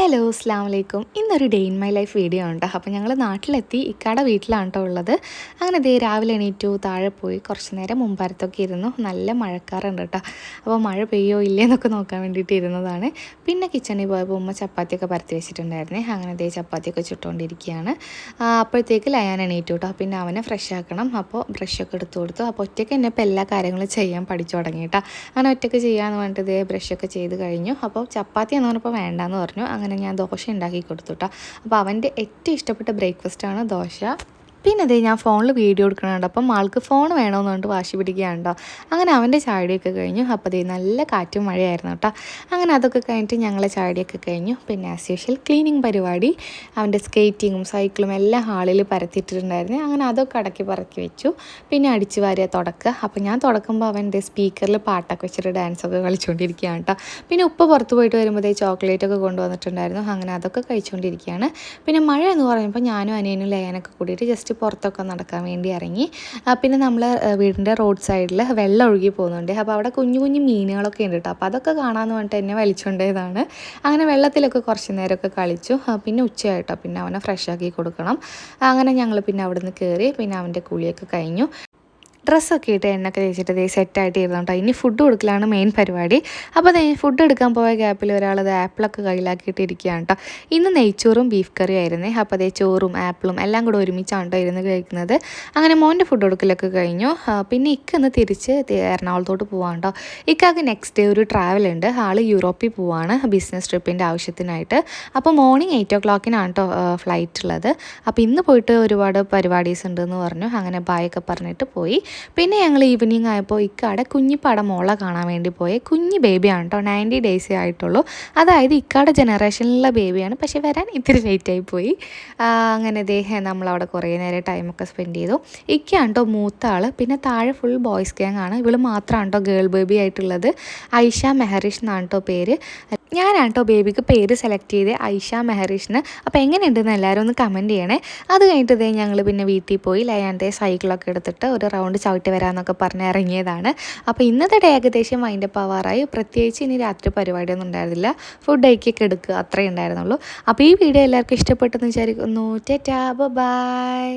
Hello അസ്സലാമു അലൈക്കും. ഇന്നൊരു day in my life video ഉണ്ട്. അപ്പോൾ ഞങ്ങൾ നാട്ടിലെത്തി ഇക്കാടെ വീട്ടിലാണ് കേട്ടോ ഉള്ളത്. അങ്ങനെ ദേ രാവിലെ എണീറ്റു, താഴെ പോയി കുറച്ച് നേരം മുമ്പാരത്തൊക്കെ ഇരുന്നു. നല്ല മഴക്കാറുണ്ട് കേട്ടോ. അപ്പോൾ മഴ പെയ്യോ ഇല്ലേ എന്നൊക്കെ നോക്കാൻ വേണ്ടിയിട്ട് ഇരുന്നതാണ്. പിന്നെ കിച്ചണിൽ പോയപ്പോൾ ഉമ്മ ചപ്പാത്തിയൊക്കെ പരത്തി വെച്ചിട്ടുണ്ടായിരുന്നേ. അങ്ങനെ ദേ ചപ്പാത്തിയൊക്കെ ചുട്ടുകൊണ്ടിരിക്കുകയാണ്. അപ്പോഴത്തേക്ക് ലയാൻ എണീറ്റു കേട്ടോ. പിന്നെ അവനെ ഫ്രഷ് ആക്കണം. അപ്പോൾ ബ്രഷൊക്കെ എടുത്തു കൊടുത്തു. അപ്പോൾ ഒറ്റയ്ക്ക് തന്നെ ഇപ്പോൾ എല്ലാ കാര്യങ്ങളും ചെയ്യാൻ പഠിച്ചു തുടങ്ങി കേട്ടോ. അങ്ങനെ ഒറ്റയ്ക്ക് ചെയ്യാമെന്ന് പറഞ്ഞിട്ട് ദേ ബ്രഷൊക്കെ ചെയ്ത് കഴിഞ്ഞു. അപ്പോൾ ചപ്പാത്തി എന്ന് പറഞ്ഞപ്പോൾ വേണ്ടാന്ന് പറഞ്ഞു. അങ്ങനെ ഞാൻ ദോശ ഉണ്ടാക്കി കൊടുത്തു കേട്ടോ. അപ്പോൾ അവൻ്റെ ഏറ്റവും ഇഷ്ടപ്പെട്ട ബ്രേക്ക്ഫാസ്റ്റാണ് ദോശ. പിന്നെ അതേ ഞാൻ ഫോണിൽ വീഡിയോ എടുക്കണുണ്ട്. അപ്പം ആൾക്ക് ഫോൺ വേണമെന്ന് പറഞ്ഞിട്ട് വാശി പിടിക്കുകയാണോ. അങ്ങനെ അവൻ്റെ ചായടിയൊക്കെ കഴിഞ്ഞു. അപ്പോൾ അതേ നല്ല കാറ്റും മഴയായിരുന്നു കേട്ടോ. അങ്ങനെ അതൊക്കെ കഴിഞ്ഞിട്ട് ഞങ്ങളെ ചായടിയൊക്കെ കഴിഞ്ഞു. പിന്നെ ആസ് യൂഷ്വൽ ക്ലീനിങ് പരിപാടി, അവൻ്റെ സ്കേറ്റിങ്ങും സൈക്കിളും എല്ലാം ഹാളിൽ പരത്തിയിട്ടുണ്ടായിരുന്നു. അങ്ങനെ അതൊക്കെ അടക്കി പറക്കി വെച്ചു. പിന്നെ അടിച്ചു വാരിയ തുടക്കുക. അപ്പോൾ ഞാൻ തുടക്കുമ്പോൾ അവൻ്റെ സ്പീക്കറിൽ പാട്ടൊക്കെ വെച്ചിട്ട് ഡാൻസൊക്കെ കളിച്ചുകൊണ്ടിരിക്കുകയാണ് കേട്ടോ. പിന്നെ ഉപ്പ പുറത്ത് പോയിട്ട് വരുമ്പോഴത്തേ ചോക്ലേറ്റൊക്കെ കൊണ്ടുവന്നിട്ടുണ്ടായിരുന്നു. അങ്ങനെ അതൊക്കെ കഴിച്ചുകൊണ്ടിരിക്കുകയാണ്. പിന്നെ മഴ എന്ന് പറയുമ്പോൾ ഞാനും അനിയനും ലയാനൊക്കെ കൂടിയിട്ട് ജസ്റ്റ് പുറത്തൊക്കെ നടക്കാൻ വേണ്ടി ഇറങ്ങി. പിന്നെ നമ്മൾ വീടിൻ്റെ റോഡ് സൈഡിൽ വെള്ളം ഒഴുകി പോകുന്നുണ്ട്. അപ്പോൾ അവിടെ കുഞ്ഞു കുഞ്ഞു മീനുകളൊക്കെ ഉണ്ട് കേട്ടോ. അപ്പോൾ അതൊക്കെ കാണാമെന്ന് പറഞ്ഞിട്ട് എന്നെ വലിച്ചുകൊണ്ടേതാണ്. അങ്ങനെ വെള്ളത്തിലൊക്കെ കുറച്ച് നേരമൊക്കെ കളിച്ചു. പിന്നെ ഉച്ചയായിട്ടോ, പിന്നെ അവനെ ഫ്രഷാക്കി കൊടുക്കണം. അങ്ങനെ ഞങ്ങൾ പിന്നെ അവിടെ നിന്ന് കയറി. പിന്നെ അവൻ്റെ കുളിയൊക്കെ കഴിഞ്ഞു. ഡ്രസ്സൊക്കെ ഇട്ട് എണ്ണൊക്കെ തേച്ചിട്ട് ദേ സെറ്റായിട്ട് ഇരുന്നു കേട്ടോ. ഇനി ഫുഡ് കൊടുക്കലാണ് മെയിൻ പരിപാടി. അപ്പോൾ ഫുഡ് എടുക്കാൻ പോയ ഗ്യാപ്പിൽ ഒരാളത് ആപ്പിളൊക്കെ കയ്യിലാക്കിയിട്ട് ഇരിക്കുകയാണ് കേട്ടോ. ഇന്ന് നെയ്ച്ചോറും ബീഫ് കറിയും ആയിരുന്നേ. അപ്പോൾ അതേ ചോറും ആപ്പിളും എല്ലാം കൂടെ ഒരുമിച്ചാണ് കേട്ടോ ഇരുന്ന് കഴിക്കുന്നത്. അങ്ങനെ മോൻ്റെ ഫുഡ് കൊടുക്കലൊക്കെ കഴിഞ്ഞു. പിന്നെ ഇന്ന് തിരിച്ച് എറണാകുളത്തോട്ട് പോവാണ് കേട്ടോ. ഇക്കാക്ക് നെക്സ്റ്റ് ഡേ ഒരു ട്രാവൽ ഉണ്ട്. ആൾ യൂറോപ്പിൽ പോവാണ് ബിസിനസ് ട്രിപ്പിൻ്റെ ആവശ്യത്തിനായിട്ട്. അപ്പോൾ മോർണിംഗ് 8 o'clock കേട്ടോ ഫ്ലൈറ്റ് ഉള്ളത്. അപ്പോൾ ഇന്ന് പോയിട്ട് ഒരുപാട് പരിപാടീസ് ഉണ്ടെന്ന് പറഞ്ഞു. അങ്ങനെ ബായൊക്കെ പറഞ്ഞിട്ട് പോയി. പിന്നെ ഞങ്ങൾ ഈവനിങ് ആയപ്പോൾ ഇക്കാടെ കുഞ്ഞിപ്പാടെ മോളെ കാണാൻ വേണ്ടി പോയി. കുഞ്ഞ് ബേബിയാണ് കേട്ടോ, 90 days ആയിട്ടുള്ളൂ. അതായത് ഇക്കാടെ ജനറേഷനിലുള്ള ബേബിയാണ്, പക്ഷെ വരാൻ ഇത്തിരി ലേറ്റായി പോയി. അങ്ങനെ നമ്മളവിടെ കുറേ നേരം ടൈമൊക്കെ സ്പെൻഡ് ചെയ്തു. ഇക്കാണ് കേട്ടോ മൂത്ത ആൾ. പിന്നെ താഴെ ഫുൾ ബോയ്സ് ഗ്യാങ് ആണ്. ഇവൾ മാത്രമാണ് കേട്ടോ ഗേൾ ബേബി ആയിട്ടുള്ളത്. ഐഷ മെഹറിഷ് എന്നാണ് കേട്ടോ പേര്. ഞാനാണ് കേട്ടോ ബേബിക്ക് പേര് സെലക്ട് ചെയ്ത് ഐഷ മെഹറിഷിന്. അപ്പോൾ എങ്ങനെയുണ്ടെന്ന് എല്ലാവരും ഒന്ന് കമൻറ്റ് ചെയ്യണേ. അത് കഴിഞ്ഞിട്ട് ഞങ്ങൾ പിന്നെ വീട്ടിൽ പോയി ലയാൻ്റെ സൈക്കിളൊക്കെ എടുത്തിട്ട് ഒരു റൗണ്ട് ചവിട്ടി വരാമെന്നൊക്കെ പറഞ്ഞ് ഇറങ്ങിയതാണ്. അപ്പോൾ ഇന്നത്തെ ഡേ ഏകദേശം വൈൻഡപ്പ് ആവാറായി. പ്രത്യേകിച്ച് ഇനി രാത്രി പരിപാടിയൊന്നും ഉണ്ടായിരുന്നില്ല. ഫുഡ് കഴിക്കൊക്കെ എടുക്കുക, അത്രയേ ഉണ്ടായിരുന്നുള്ളൂ. അപ്പോൾ ഈ വീഡിയോ എല്ലാവർക്കും ഇഷ്ടപ്പെട്ടെന്ന് വിചാരിക്കുന്നു. ടാറ്റാ, ബൈ.